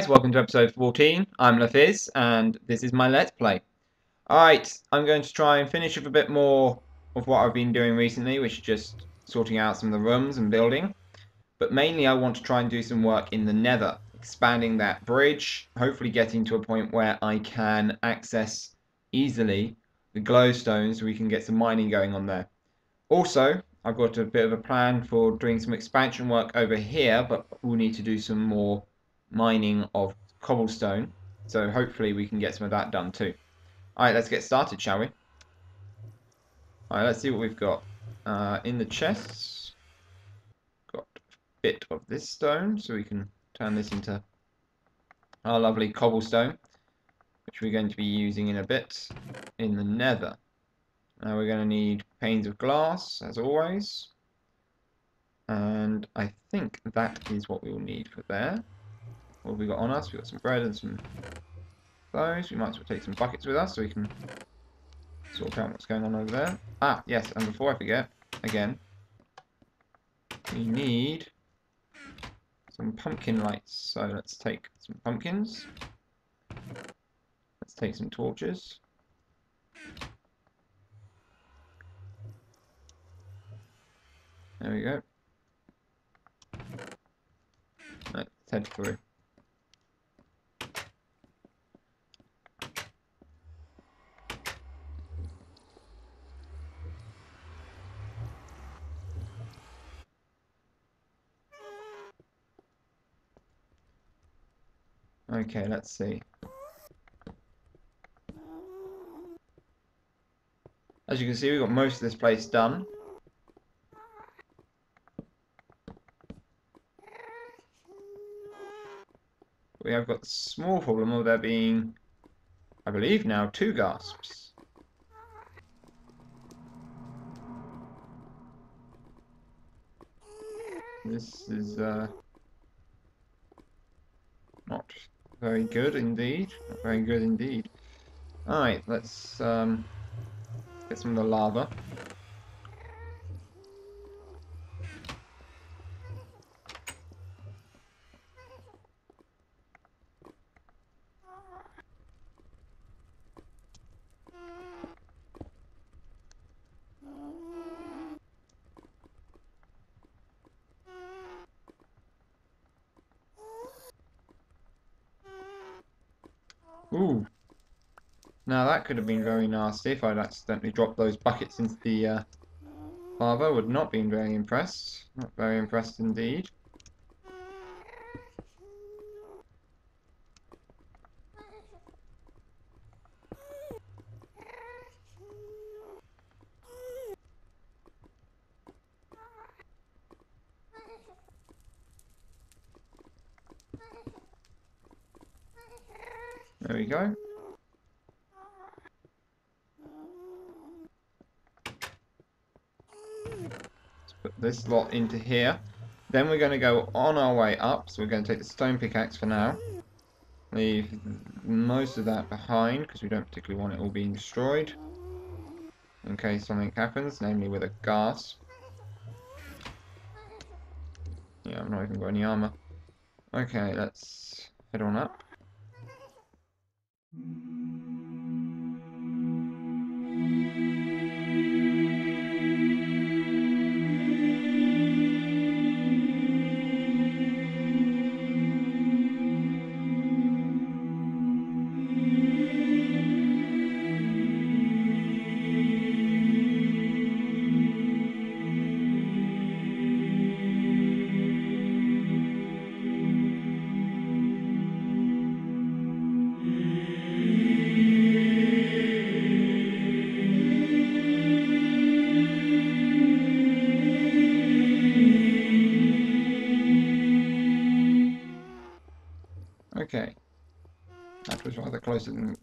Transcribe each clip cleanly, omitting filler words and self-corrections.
guys, welcome to episode 14. I'm Phyzz and this is my Let's Play. Alright, I'm going to try and finish up a bit more of what I've been doing recently, which is just sorting out some of the rooms and building. But mainly I want to try and do some work in the nether, expanding that bridge, hopefully getting to a point where I can access easily the glowstone so we can get some mining going on there. Also, I've got a bit of a plan for doing some expansion work over here, but we'll need to do some more mining of cobblestone. So hopefully we can get some of that done too. Alright, let's get started, shall we? Alright, let's see what we've got. In the chests, got a bit of this stone, so we can turn this into our lovely cobblestone, which we're going to be using in a bit in the nether. Now we're going to need panes of glass, as always. And I think that is what we will need for there. What have we got on us? We've got some bread and some those. We might as well take some buckets with us so we can sort out what's going on over there. Ah, yes, and before I forget, again, we need some pumpkin lights. So let's take some pumpkins. Let's take some torches. There we go. Let's head through. Okay, let's see. As you can see, we've got most of this place done. We have got the small problem of there being, I believe now, 2 gasps. This is not very good indeed. Not very good indeed. Alright, let's get some of the lava. Ooh. Now that could have been very nasty if I'd accidentally dropped those buckets into the lava. Would not been very impressed. Not very impressed indeed. There we go. Let's put this lot into here. Then we're going to go on our way up. So we're going to take the stone pickaxe for now. Leave most of that behind because we don't particularly want it all being destroyed. In case something happens, namely with a gas. Yeah, I've not even got any armor. Okay, let's head on up. Okay, that was rather closer than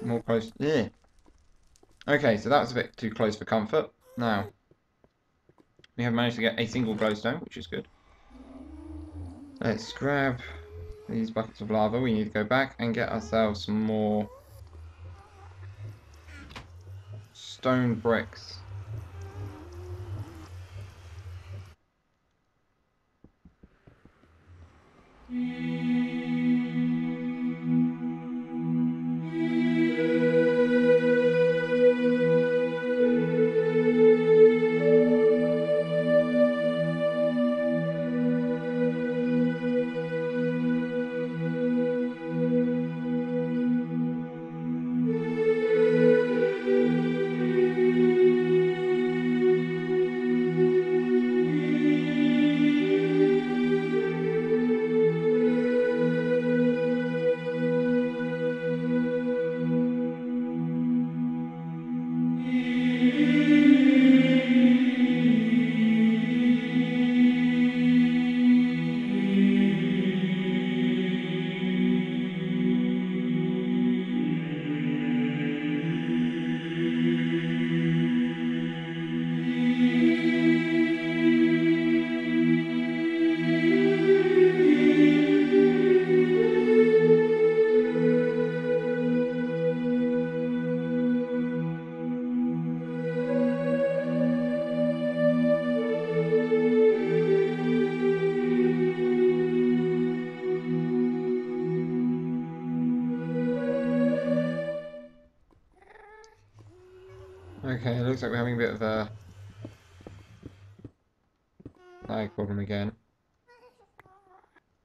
more close. Yeah. Okay, so that was a bit too close for comfort. Now we have managed to get a single glowstone, which is good. Let's grab these buckets of lava. We need to go back and get ourselves some more stone bricks. Okay, it looks like we're having a bit of a lag problem again.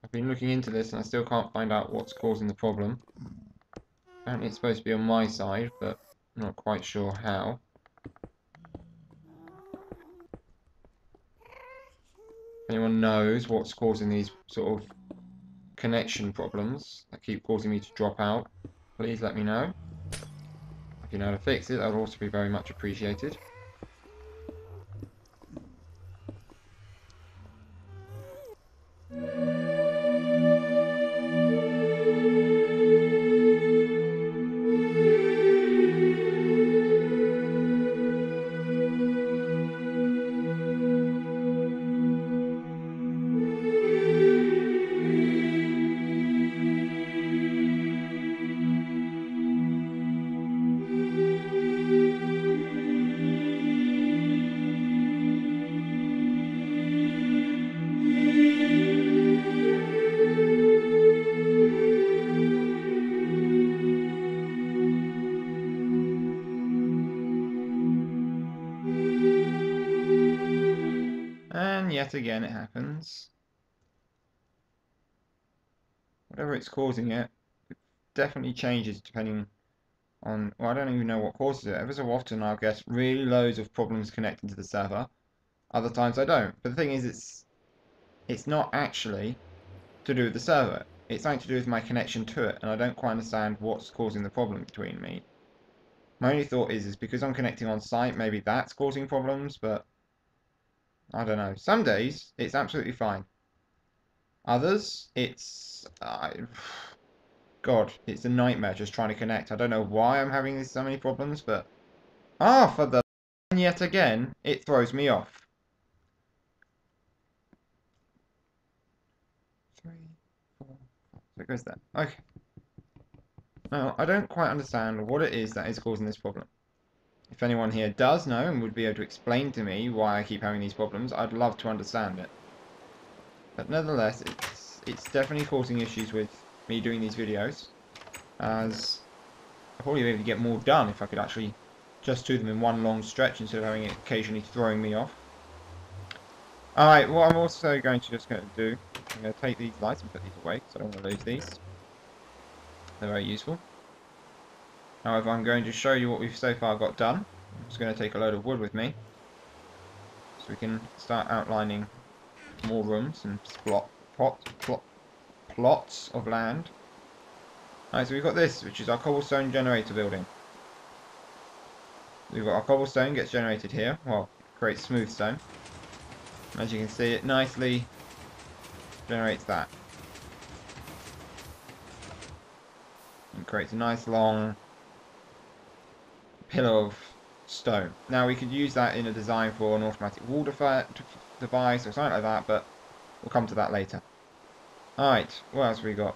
I've been looking into this and I still can't find out what's causing the problem. Apparently it's supposed to be on my side, but I'm not quite sure how. If anyone knows what's causing these sort of connection problems that keep causing me to drop out, please let me know. If you know how to fix it, that would also be very much appreciated. And yet again it happens. Whatever it's causing it definitely changes depending on, well, I don't even know what causes it. Ever so often I'll get really loads of problems connecting to the server. Other times I don't. But the thing is, it's not actually to do with the server. It's something to do with my connection to it, and I don't quite understand what's causing the problem between me. My only thought is because I'm connecting on site, maybe that's causing problems, but I don't know. Some days it's absolutely fine. Others, God, it's a nightmare just trying to connect. I don't know why I'm having so many problems, but for the and yet again, it throws me off. 3, 4, 5. So it goes there. Okay. Now, I don't quite understand what it is that is causing this problem. If anyone here does know and would be able to explain to me why I keep having these problems, I'd love to understand it. But nevertheless, it's definitely causing issues with me doing these videos, as I'd probably be able to get more done if I could actually just do them in one long stretch instead of having it occasionally throwing me off. Alright, what I'm also going to do, I'm going to take these lights and put these away, because I don't want to lose these. They're very useful. However, I'm going to show you what we've so far got done. I'm just going to take a load of wood with me, so we can start outlining more rooms and plots of land. Alright, so we've got this, which is our cobblestone generator building. We've got our cobblestone gets generated here. Well, creates smooth stone. As you can see, it nicely generates that. And creates a nice long pillar of stone. Now we could use that in a design for an automatic wall device or something like that, but we'll come to that later. Alright, what else have we got?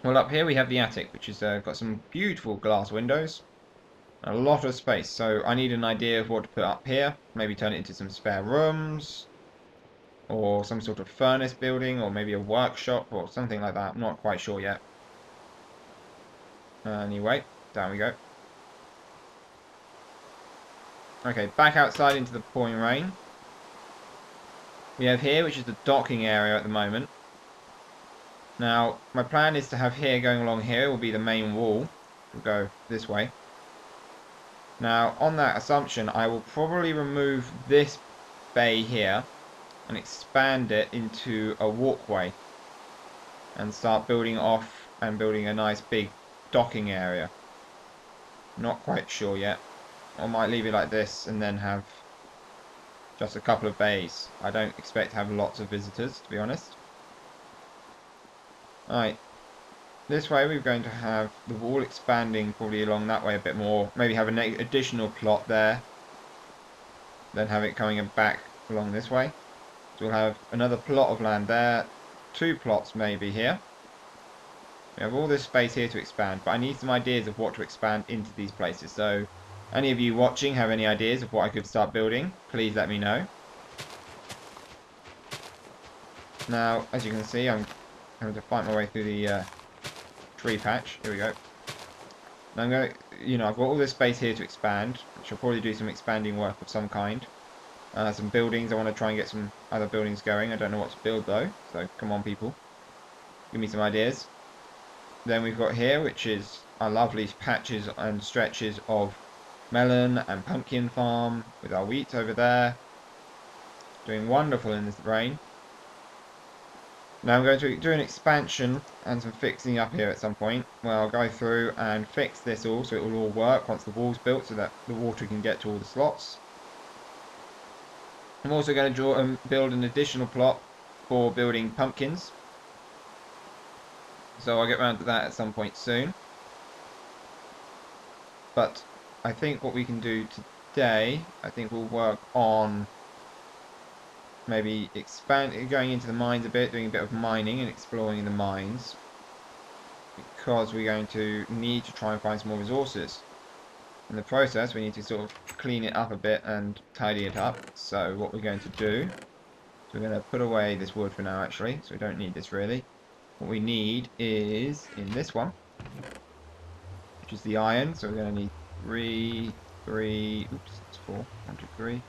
Well, up here we have the attic, which has got some beautiful glass windows. A lot of space, so I need an idea of what to put up here. Maybe turn it into some spare rooms, or some sort of furnace building, or maybe a workshop, or something like that. I'm not quite sure yet. Anyway, down we go. Okay, back outside into the pouring rain. We have here, which is the docking area at the moment. Now, my plan is to have here going along here will be the main wall. We'll go this way. Now, on that assumption, I will probably remove this bay here and expand it into a walkway and start building off and building a nice big docking area. Not quite sure yet. I might leave it like this and then have just a couple of bays. I don't expect to have lots of visitors, to be honest. Alright, this way we're going to have the wall expanding probably along that way a bit more. Maybe have an additional plot there. Then have it coming back along this way. So we'll have another plot of land there. 2 plots maybe here. We have all this space here to expand, but I need some ideas of what to expand into these places. So, any of you watching have any ideas of what I could start building, please let me know. Now, as you can see, I'm having to fight my way through the tree patch. Here we go. Now I'm going to, I've got all this space here to expand. I shall probably do some expanding work of some kind. Some buildings. I want to try and get some other buildings going. I don't know what to build though. So come on, people, give me some ideas. Then we've got here, which is our lovely patches and stretches of melon and pumpkin farm with our wheat over there. Doing wonderful in this rain. Now I'm going to do an expansion and some fixing up here at some point, where I'll go through and fix this all so it will all work once the wall's built so that the water can get to all the slots. I'm also going to build an additional plot for building pumpkins. So I'll get around to that at some point soon. But I think what we can do today, I think we'll work on maybe going into the mines a bit, doing a bit of mining and exploring the mines. Because we're going to need to try and find some more resources. In the process, we need to sort of clean it up a bit and tidy it up. So what we're going to do, we're going to put away this wood for now actually, so we don't need this really. What we need is in this one, which is the iron, so we're going to need three, oops, that's 4, 1, 2, 3,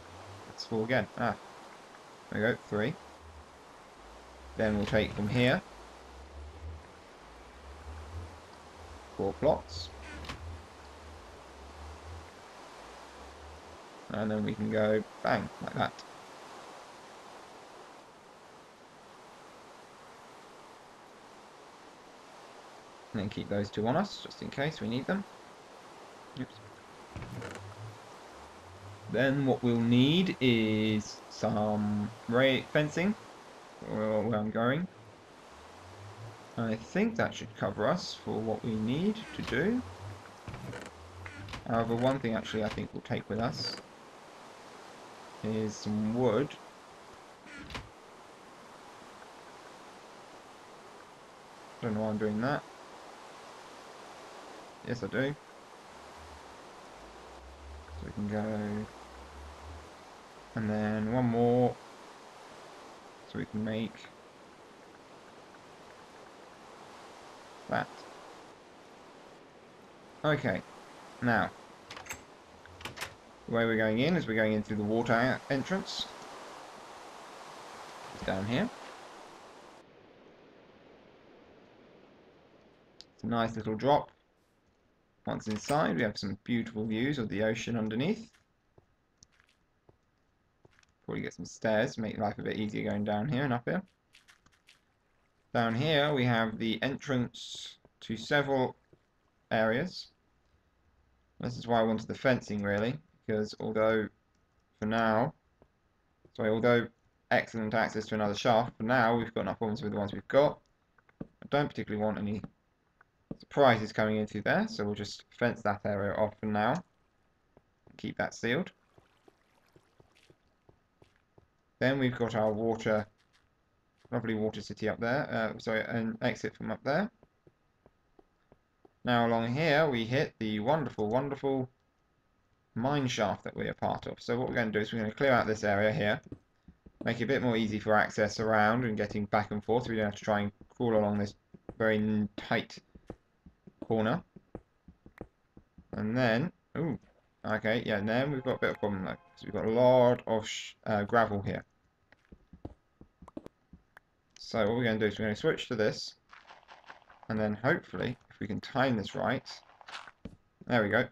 that's 4 again, there we go, 3. Then we'll take from here 4 plots. And then we can go bang, like that. And then keep those 2 on us, just in case we need them. Oops. Then what we'll need is some fencing, where I'm going. I think that should cover us for what we need to do. However, one thing actually I think we'll take with us is some wood. Don't know why I'm doing that. Yes, I do. So we can go, and then one more, so we can make that. Okay, now the way we're going in is we're going in through the water entrance. It's down here. It's a nice little drop. Once inside, we have some beautiful views of the ocean underneath. Probably get some stairs to make life a bit easier going down here and up here. Down here we have the entrance to several areas. This is why I wanted the fencing really, because although excellent access to another shaft, for now we've got enough problems with the ones we've got. I don't particularly want any surprises coming in through there, so we'll just fence that area off for now. Keep that sealed. Then we've got our lovely water city up there, an exit from up there. Now along here we hit the wonderful, wonderful mine shaft that we're part of. So what we're going to do is we're going to clear out this area here, make it a bit more easy for access around and getting back and forth, so we don't have to try and crawl along this very tight corner. And then, okay, yeah, and then we've got a bit of a problem though, because we've got a lot of gravel here. So what we're going to do is we're going to switch to this, and then hopefully, if we can time this right, there we go,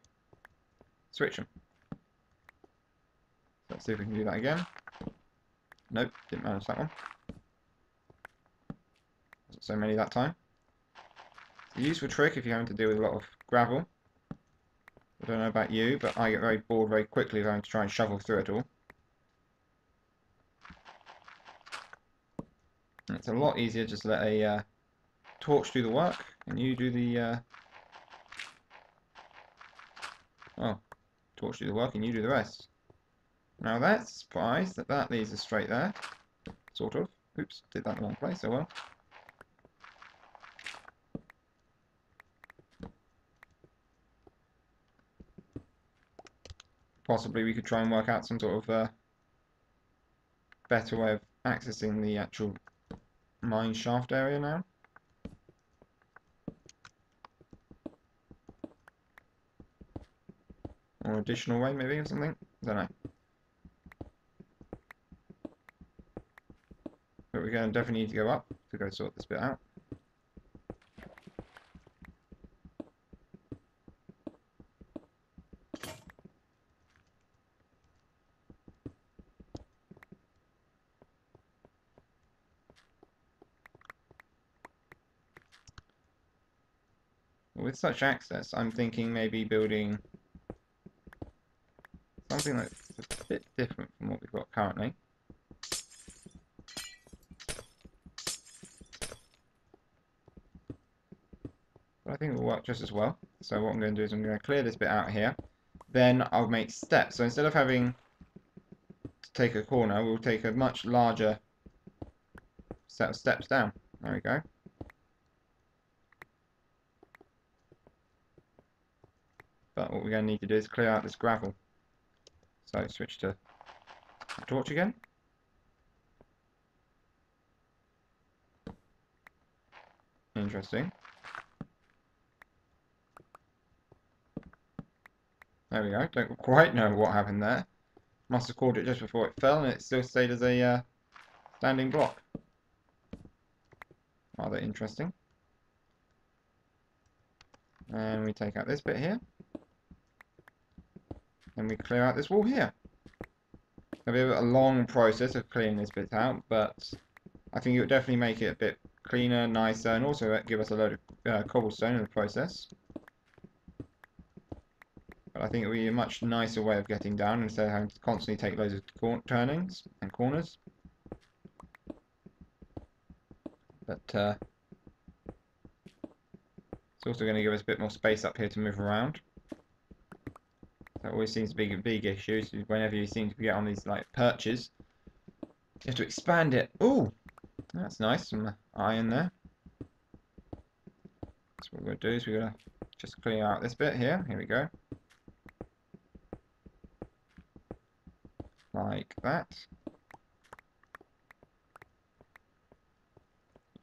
switch them. Let's see if we can do that again. Nope, didn't manage that one. Wasn't so many that time. It's a useful trick if you're having to deal with a lot of gravel. I don't know about you, but I get very bored very quickly of having to try and shovel through it all. And it's a lot easier just to let a torch do the work, and you do the torch do the work and you do the rest. Now that's a surprise that leads us straight there, sort of. Oops, did that in the wrong place, oh well. Possibly we could try and work out some sort of better way of accessing the actual mine shaft area now. Or additional way, maybe, or something. I don't know. But we're going to definitely need to go up to go sort this bit out. With such access, I'm thinking maybe building something that's a bit different from what we've got currently. But I think it will work just as well. So what I'm going to do is I'm going to clear this bit out here. Then I'll make steps. So instead of having to take a corner, we'll take a much larger set of steps down. There we go. But what we're going to need to do is clear out this gravel. So switch to torch again. Interesting. There we go. Don't quite know what happened there. Must have caught it just before it fell, and it still stayed as a standing block. Rather interesting. And we take out this bit here. And we clear out this wall here. It'll be a long process of clearing this bit out, but I think it would definitely make it a bit cleaner, nicer, and also give us a load of cobblestone in the process. But I think it would be a much nicer way of getting down instead of having to constantly take loads of turnings and corners. But it's also going to give us a bit more space up here to move around. That always seems to be a big issue. So whenever you seem to get on these like perches, you have to expand it. Ooh, that's nice. Some iron there. So what we're going to do is we're going to just clear out this bit here. Here we go. Like that.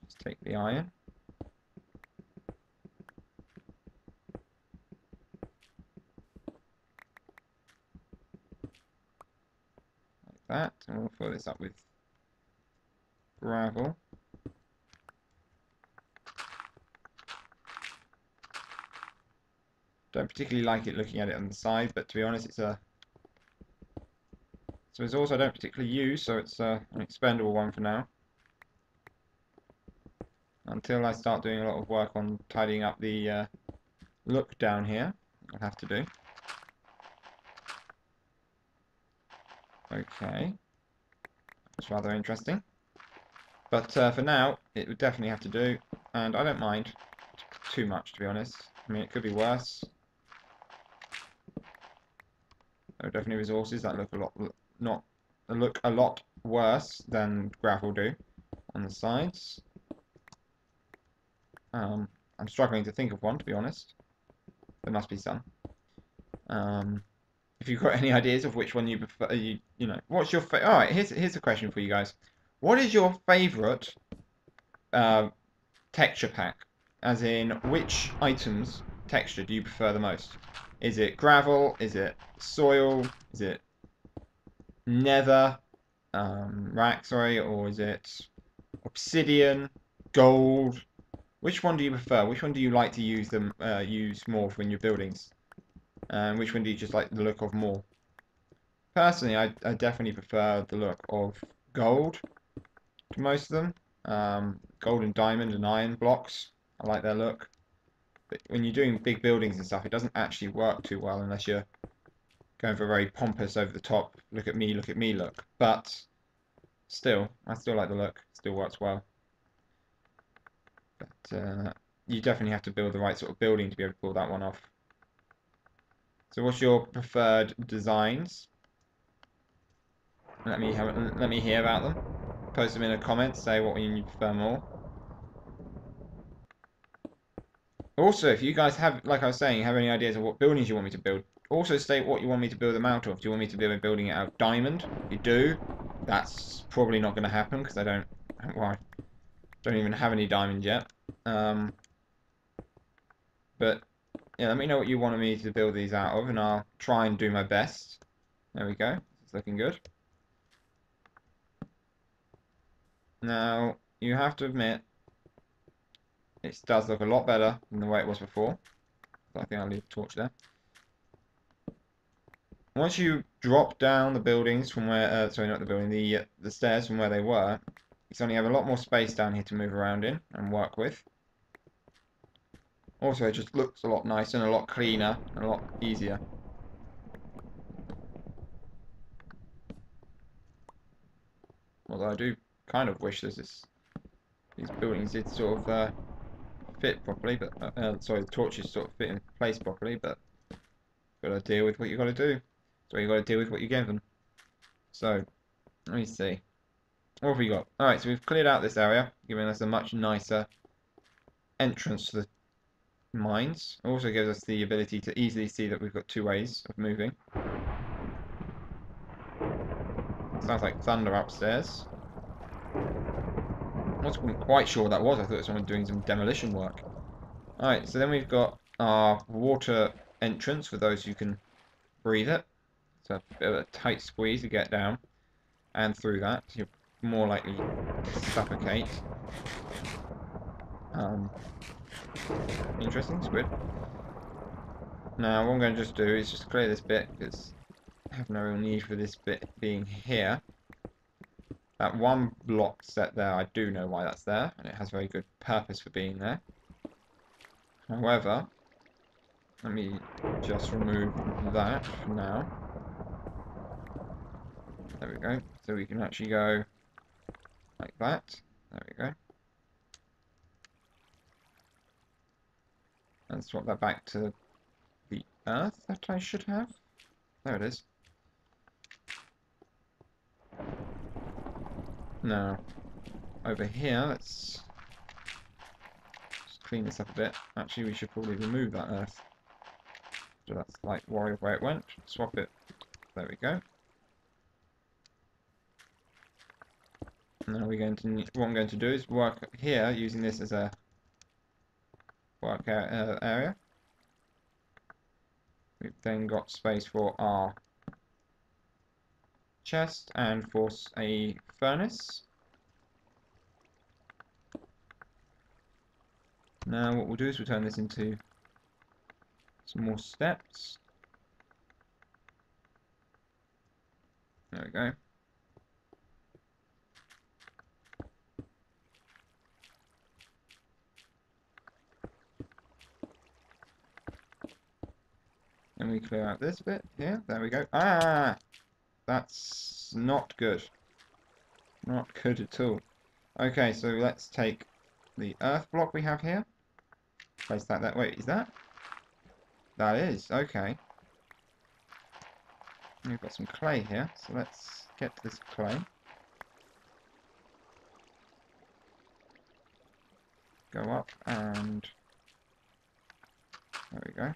Just take the iron. That, and we'll fill this up with gravel. Don't particularly like it looking at it on the side, but to be honest, it's a resource I don't particularly use, so it's an expendable one for now. Until I start doing a lot of work on tidying up the look down here, I'll have to do. Okay, that's rather interesting. But for now, it would definitely have to do, and I don't mind too much, to be honest. I mean, it could be worse. There are definitely resources that look a lot worse than gravel do on the sides. I'm struggling to think of one, to be honest. There must be some. If you've got any ideas of which one you prefer, you know, what's your favorite? All right, here's a question for you guys. What is your favorite texture pack? As in, which items texture do you prefer the most? Is it gravel? Is it soil? Is it nether? Rack, sorry, or is it obsidian? Gold? Which one do you prefer? Which one do you like to use more for in your buildings? And which one do you just like the look of more? Personally, I definitely prefer the look of gold to most of them. Gold and diamond and iron blocks. I like their look. But when you're doing big buildings and stuff, it doesn't actually work too well unless you're going for a very pompous, over the top, look at me look. But still, I still like the look. Still works well. But you definitely have to build the right sort of building to be able to pull that one off. So what's your preferred designs? Let me hear about them. Post them in a comment, say what you prefer more. Also, if you guys have, like I was saying, have any ideas of what buildings you want me to build, also state what you want me to build them out of. Do you want me to be building it out of diamond? If you do, that's probably not going to happen because I don't even have any diamond yet. But yeah, let me know what you wanted me to build these out of, and I'll try and do my best. There we go. It's looking good. Now, you have to admit, it does look a lot better than the way it was before. I think I'll leave the torch there. Once you drop down the buildings from where, sorry, not the building, the stairs from where they were, you suddenly have a lot more space down here to move around in and work with. Also, it just looks a lot nicer and a lot cleaner and a lot easier. Although I do kind of wish these buildings did sort of fit properly, but sorry, the torches sort of fit in place properly, but got to deal with what you got to do. So you got to deal with what you give them. So let me see. What have we got? All right, so we've cleared out this area, giving us a much nicer entrance to the mines. Also gives us the ability to easily see that we've got two ways of moving. Sounds like thunder upstairs. I wasn't quite sure what that was. I thought it was someone doing some demolition work. Alright, so then we've got our water entrance for those who can breathe it. It's a bit of a tight squeeze to get down and through that. You're more likely to suffocate. Interesting, squid. Now, what I'm going to just do is just clear this bit, because I have no real need for this bit being here. That one block set there, I do know why that's there, and it has very good purpose for being there. However, let me just remove that for now. There we go. So we can actually go like that. There we go. And swap that back to the earth that I should have. There it is. Now, over here, let's just clean this up a bit. Actually, we should probably remove that earth. So that's like where it went. Swap it. There we go. And then what I'm going to do is work here using this as a work area. We've then got space for our chest and for a furnace. Now what we'll do is we'll turn this into some more steps. There we go. And we clear out this bit here. There we go. Ah! That's not good. Not good at all. Okay, so let's take the earth block we have here. Place that wait, is that? That is, okay. We've got some clay here, so let's get to this clay. Go up and there we go.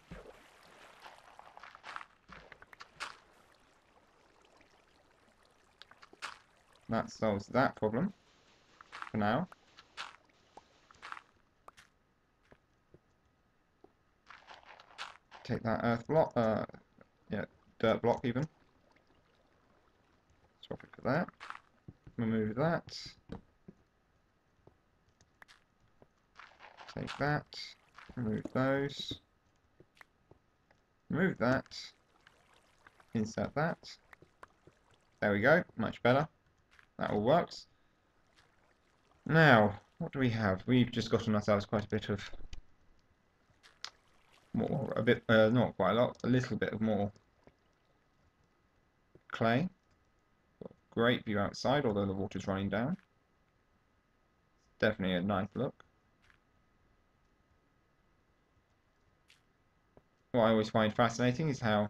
That solves that problem for now. Take that earth block, yeah, dirt block even. Swap it for that. Remove that. Take that. Remove those. Remove that. Insert that. There we go. Much better. That all works. Now, what do we have? We've just gotten ourselves quite a bit of more, not quite a lot, a little bit of more clay. Great view outside, although the water's running down. Definitely a nice look. What I always find fascinating is how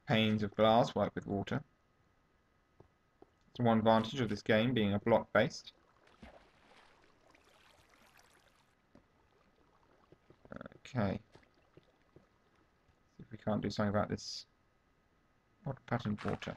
panes of glass work with water. It's one advantage of this game being a block based. Okay. See if we can't do something about this odd patterned water.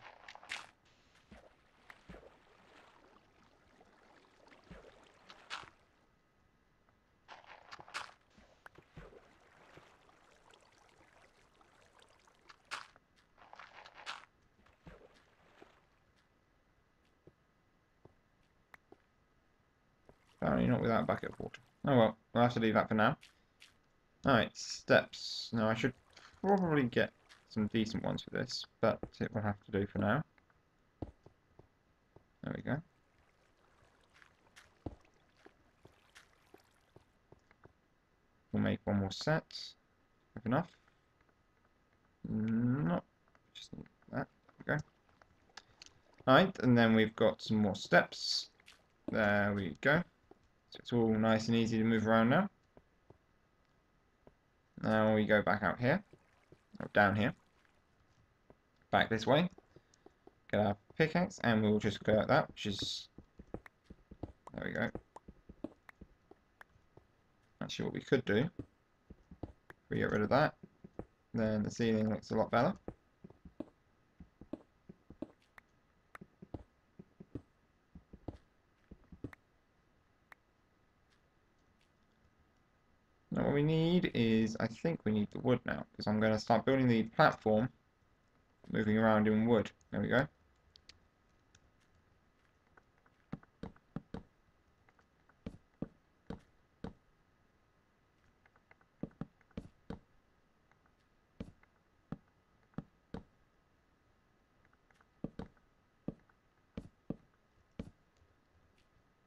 Apparently not without a bucket of water. Oh well, we'll have to leave that for now. Alright, steps. Now I should probably get some decent ones for this, but it will have to do for now. There we go. We'll make one more set. Have enough? No, just need that. There we go. Alright, and then we've got some more steps. There we go. So it's all nice and easy to move around now. Now we go back out here, or down here, back this way. Get our pickaxe, and we'll just go like that, which is, there we go. Actually, what we could do, if we get rid of that, then the ceiling looks a lot better. Now what we need is, I think we need the wood now, because I'm going to start building the platform, moving around in wood. There we go.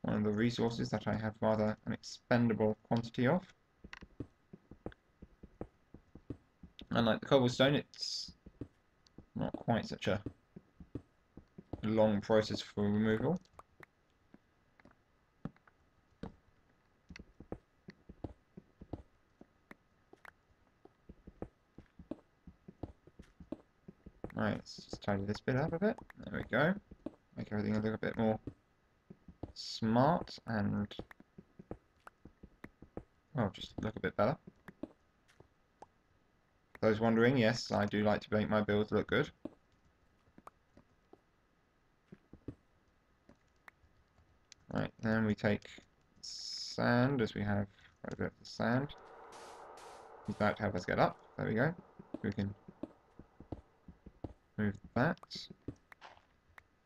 One of the resources that I have rather an expendable quantity of. Unlike the cobblestone, it's not quite such a long process for removal. Right, let's just tidy this bit up a bit. There we go. Make everything a little bit more smart and, well, just look a bit better. For those wondering, yes, I do like to make my builds look good. Right, then we take sand, as we have quite a bit of the sand. Use that to help us get up. There we go. We can move that.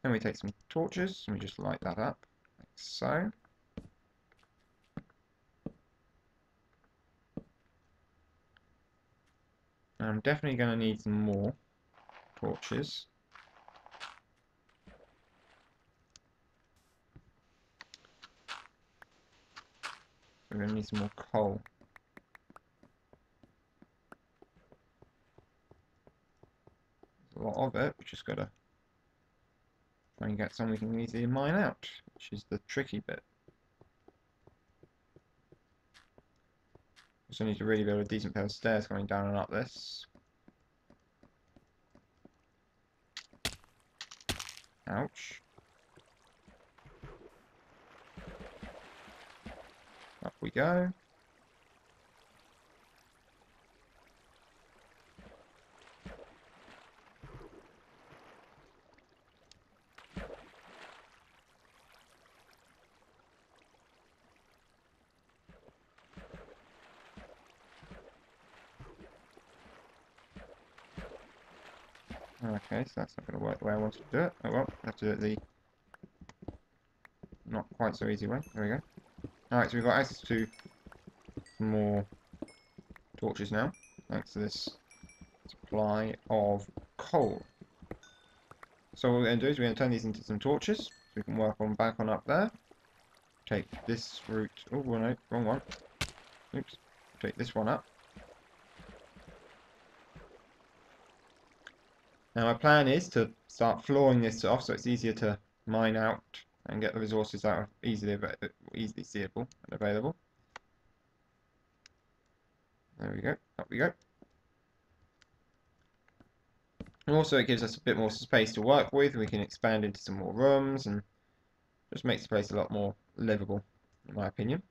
Then we take some torches and we just light that up, like so. I'm definitely going to need some more torches. We're going to need some more coal. There's a lot of it, we just got to try and get some we can easily mine out, which is the tricky bit. Also need to really build a decent pair of stairs going down and up this. Ouch. Up we go. Okay, so that's not going to work the way I wanted to do it. Oh well, I have to do it the not quite so easy way. There we go. Alright, so we've got access to some more torches now, thanks to this supply of coal. So what we're going to do is we're going to turn these into some torches, so we can work on back on up there. Take this route. Oh, well, no, wrong one. Oops. Take this one up. Now my plan is to start flooring this off so it's easier to mine out and get the resources out easily seeable and available. There we go. Up we go. And also it gives us a bit more space to work with. We can expand into some more rooms and just makes the place a lot more livable, in my opinion.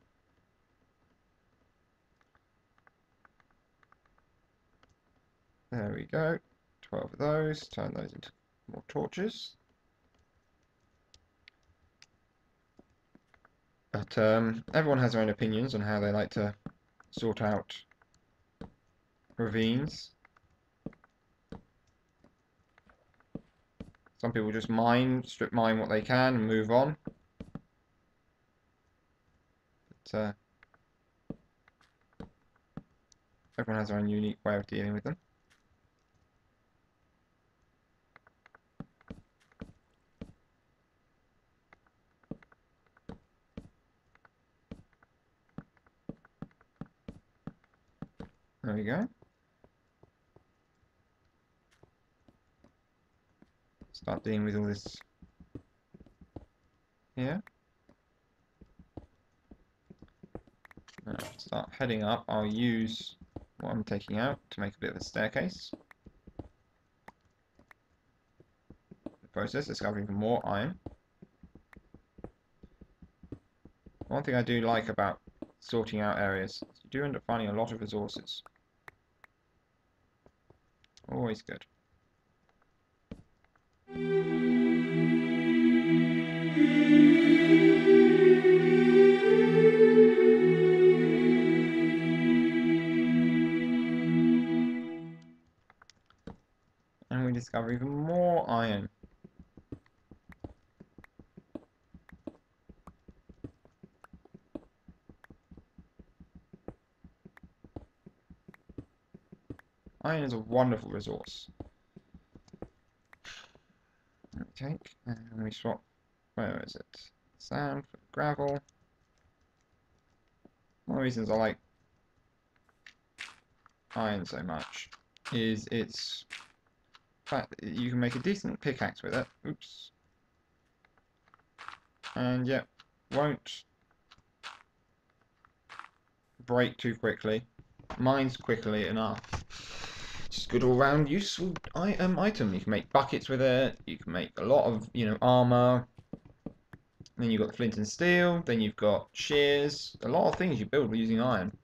There we go. 12 of those. Turn those into more torches. But everyone has their own opinions on how they like to sort out ravines. Some people just strip mine what they can and move on. everyone has their own unique way of dealing with them. There we go. Start dealing with all this here. Now, start heading up. I'll use what I'm taking out to make a bit of a staircase. The process, discovering more iron. One thing I do like about sorting out areas is you do end up finding a lot of resources. Always good. And we discover even more iron. Iron is a wonderful resource. Okay, and we swap, where is it? Sand for gravel. One of the reasons I like iron so much is its fact that you can make a decent pickaxe with it. Oops. And yet, won't break too quickly. Mines quickly enough. Just good all-round useful item. You can make buckets with it. You can make a lot of, armor. Then you've got the flint and steel. Then you've got shears. A lot of things you build using iron.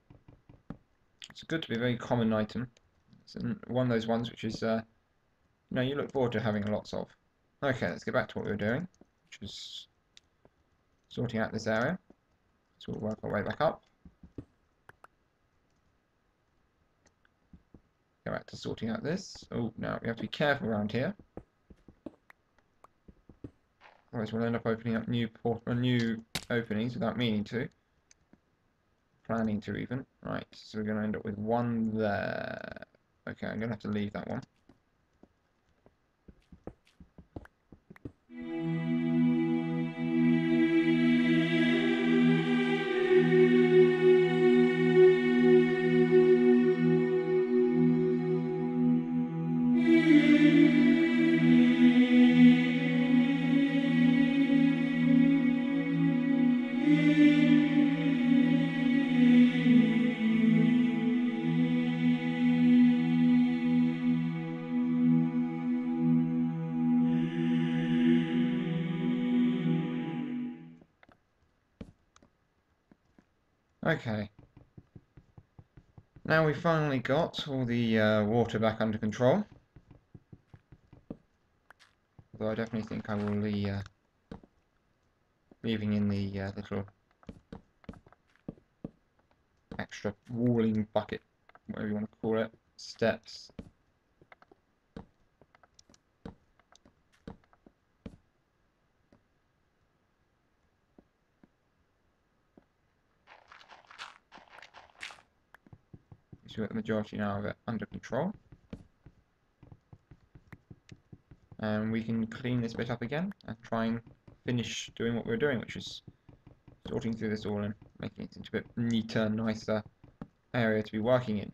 It's good to be a very common item. It's one of those ones which is, you look forward to having lots of. Okay, let's get back to what we were doing, which was sorting out this area. So we'll work our way back up. Go back to sorting out this. Oh, now we have to be careful around here. Otherwise we'll end up opening up new openings without meaning to. Planning to even. Right, so we're going to end up with one there. Okay, I'm going to have to leave that one. Okay. Now we've finally got all the water back under control. Although I definitely think I will be leaving in the little extra walling bucket, whatever you want to call it, steps. So we've got the majority now of it under control. And we can clean this bit up again and try and finish doing what we're doing, which is sorting through this all and making it into a bit neater, nicer area to be working in.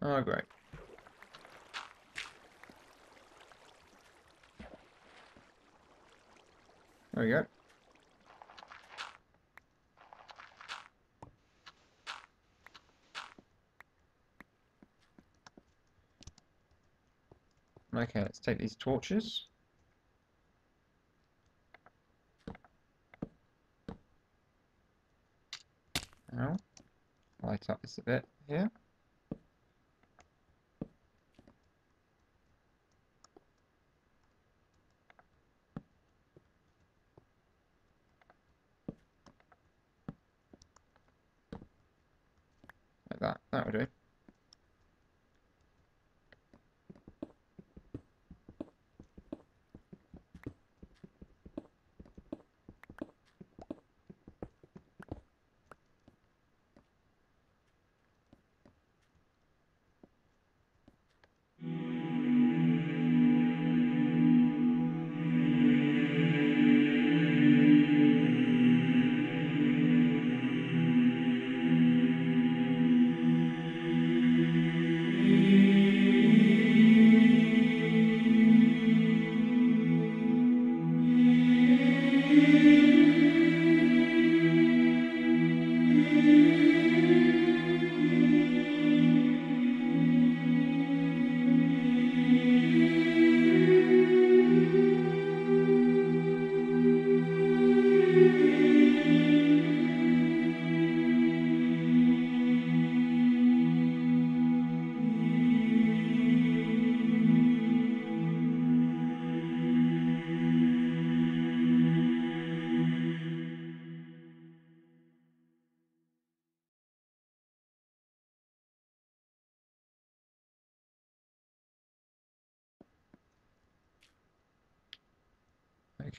Oh, great. There we go. Okay, let's take these torches. Now, light up this a bit here. Like that. That will do.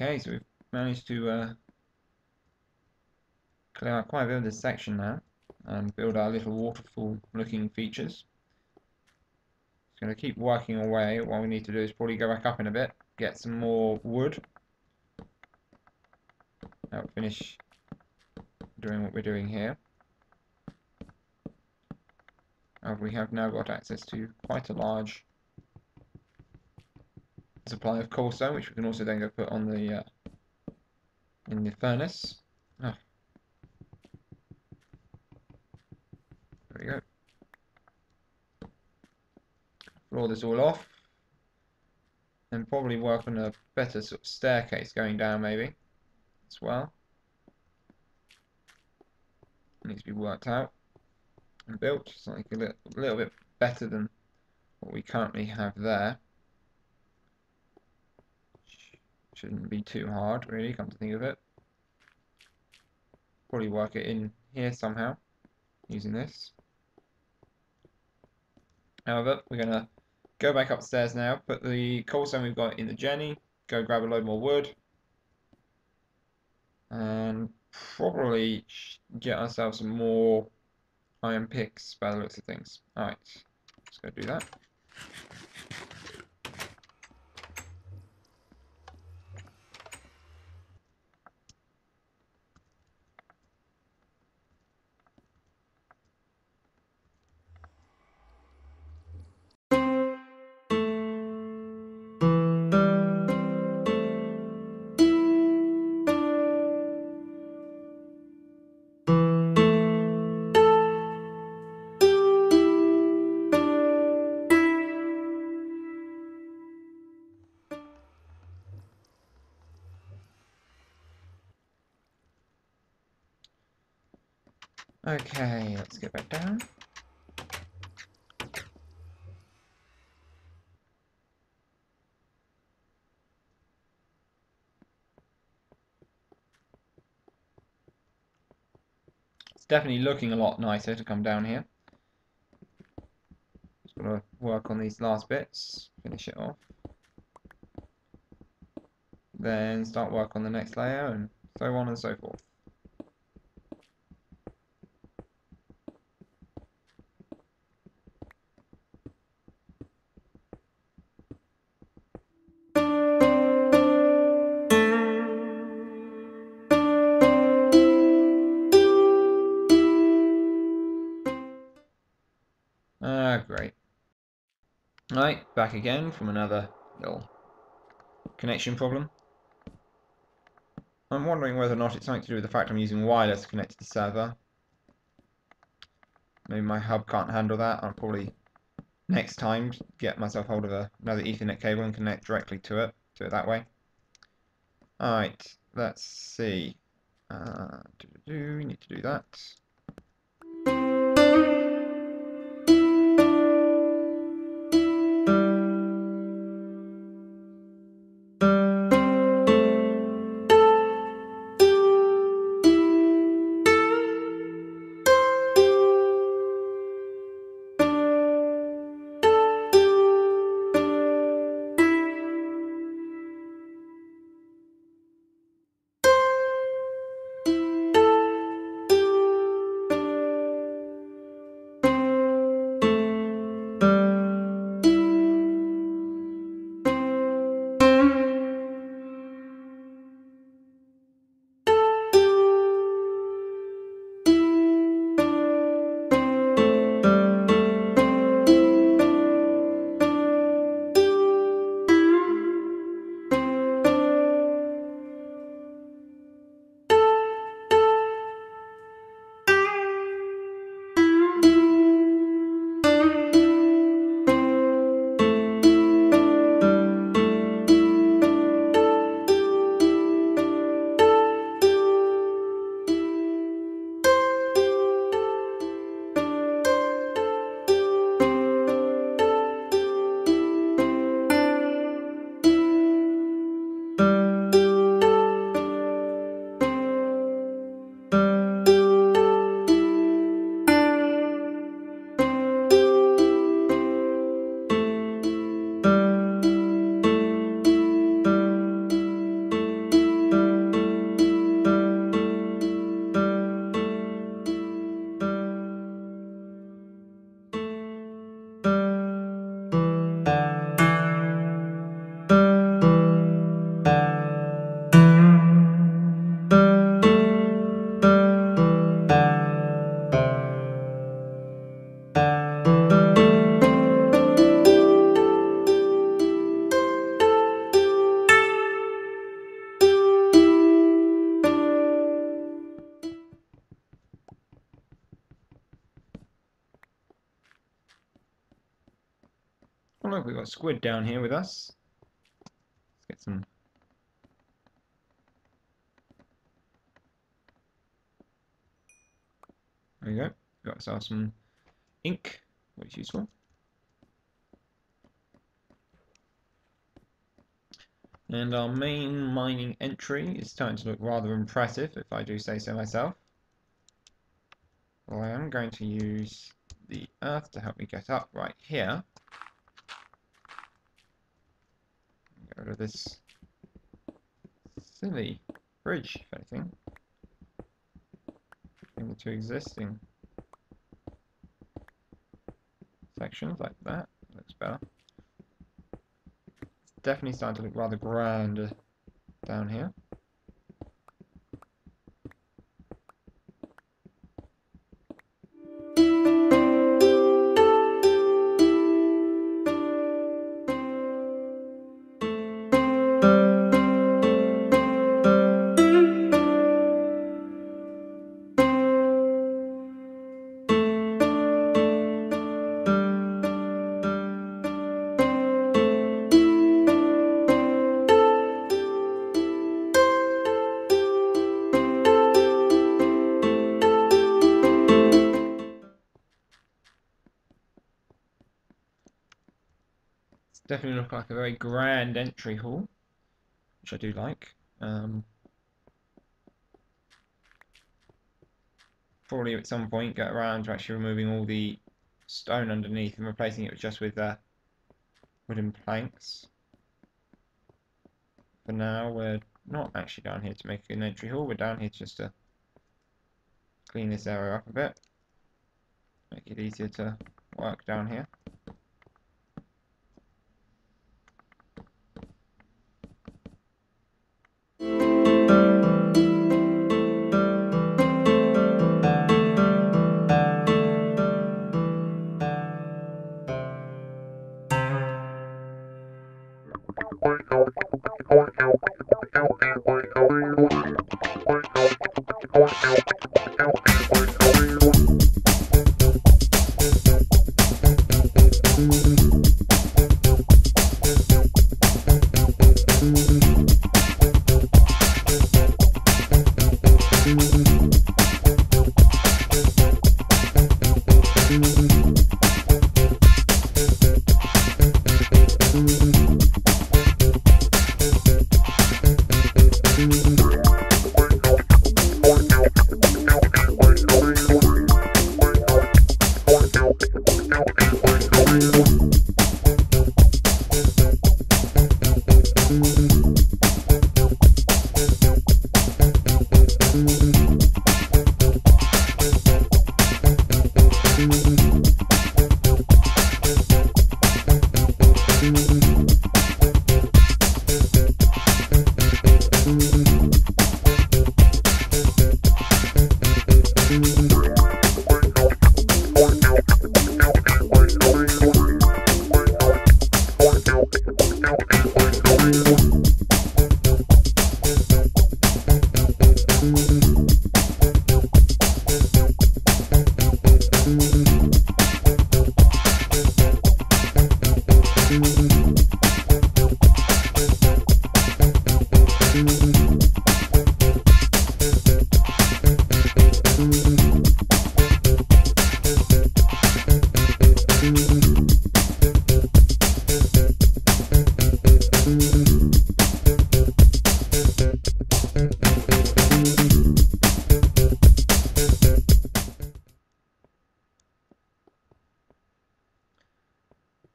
Okay, so we've managed to clear out quite a bit of this section now and build our little waterfall looking features. Just going to keep working away. What we need to do is probably go back up in a bit, get some more wood. Now we'll finish doing what we're doing here. We have now got access to quite a large supply of coal stone, which we can also then go put on the in the furnace. Oh, there we go. Floor this all off, and probably work on a better sort of staircase going down maybe as well. It needs to be worked out and built, something a little bit better than what we currently have there. Shouldn't be too hard, really, come to think of it. Probably work it in here somehow, using this. However, we're going to go back upstairs now, put the cobblestone we've got in the jenny, go grab a load more wood, and probably get ourselves some more iron picks by the looks of things. Alright, let's go do that. Okay, let's get back down. It's definitely looking a lot nicer to come down here. Just gotta work on these last bits, finish it off. Then start work on the next layer and so on and so forth. Great. Right, back again from another little connection problem. I'm wondering whether or not it's something to do with the fact I'm using wireless to connect to the server. Maybe my hub can't handle that. I'll probably next time get myself hold of another Ethernet cable and connect directly to it. Do it that way. Alright, let's see. We need to do that. Oh look, we've got squid down here with us. Let's get some. There we go. Got ourselves some ink, which is useful. And our main mining entry is starting to look rather impressive, if I do say so myself. Well, I am going to use the earth to help me get up right here. Get rid of this silly bridge, if anything, between the two existing sections, like that. Looks better. It's definitely starting to look rather grand down here. Definitely look like a very grand entry hall, which I do like. Probably at some point get around to actually removing all the stone underneath and replacing it just with wooden planks. For now, we're not actually down here to make an entry hall. We're down here just to clean this area up a bit, make it easier to work down here.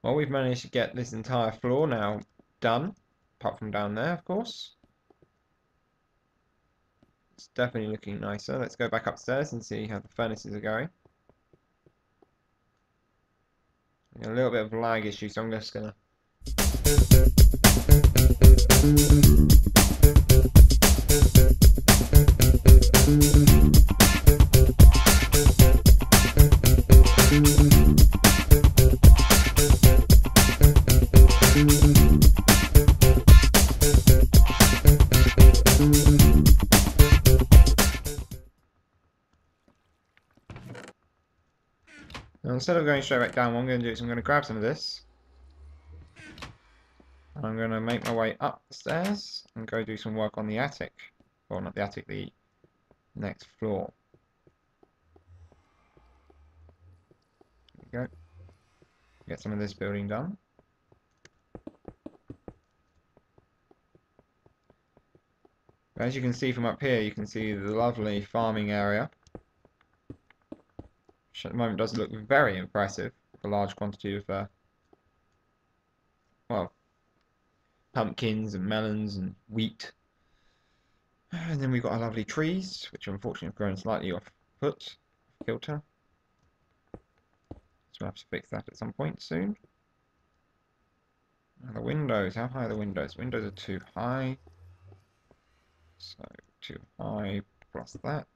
Well, we've managed to get this entire floor now done, apart from down there, of course. It's definitely looking nicer. Let's go back upstairs and see how the furnaces are going. A little bit of lag issue, so I'm just gonna. Now, instead of going straight back down, what I'm going to do is I'm going to grab some of this. And I'm going to make my way up the stairs and go do some work on the attic. Well, not the attic, the next floor. There we go. Get some of this building done. As you can see from up here, you can see the lovely farming area, which at the moment does look very impressive. A large quantity of, well, pumpkins and melons and wheat. And then we've got our lovely trees, which unfortunately have grown slightly off kilter. So we'll have to fix that at some point soon. Now the windows, how high are the windows? Windows are too high. So too high plus that.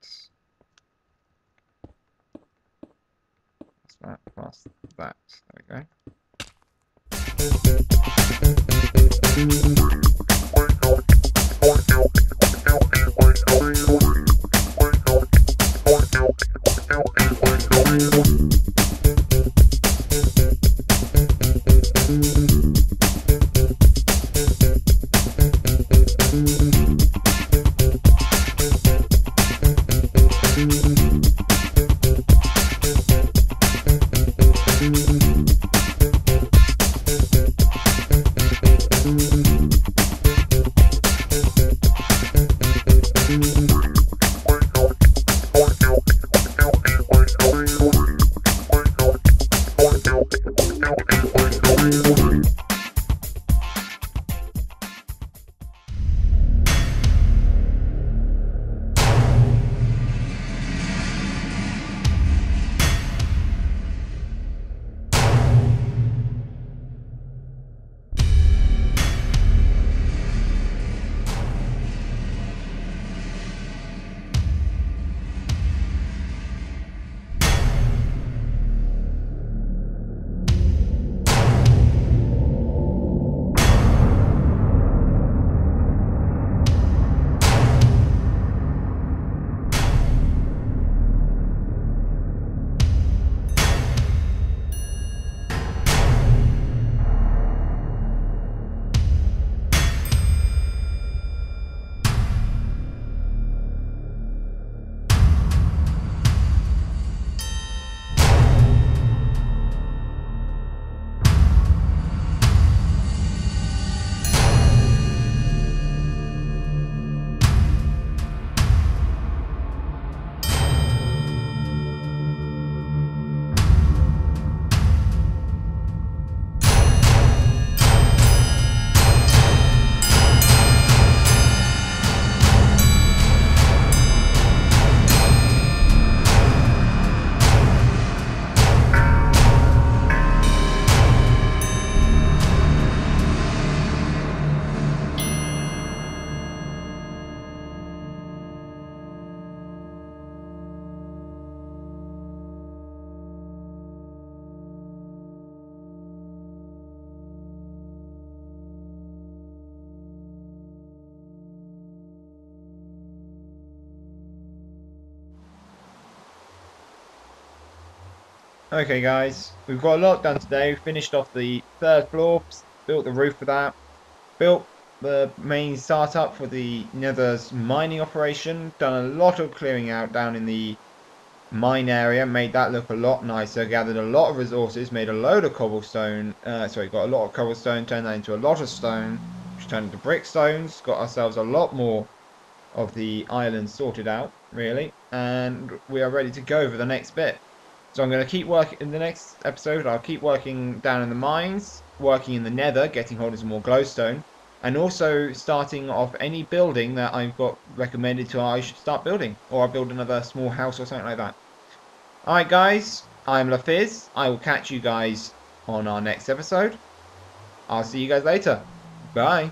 Plus that, plus that. There we go. Okay guys, we've got a lot done today. We finished off the third floor, built the roof for that, built the main startup for the nether's mining operation, done a lot of clearing out down in the mine area, made that look a lot nicer, gathered a lot of resources, made a load of cobblestone, got a lot of cobblestone, turned that into a lot of stone, which turned into brick stones, got ourselves a lot more of the island sorted out, really, and we are ready to go for the next bit. So I'm going to keep working in the next episode. I'll keep working down in the mines, working in the nether, getting hold of some more glowstone, and also starting off any building that I've got recommended to I should start building, or I'll build another small house or something like that. Alright guys, I'm LaFizz. I will catch you guys on our next episode. I'll see you guys later. Bye.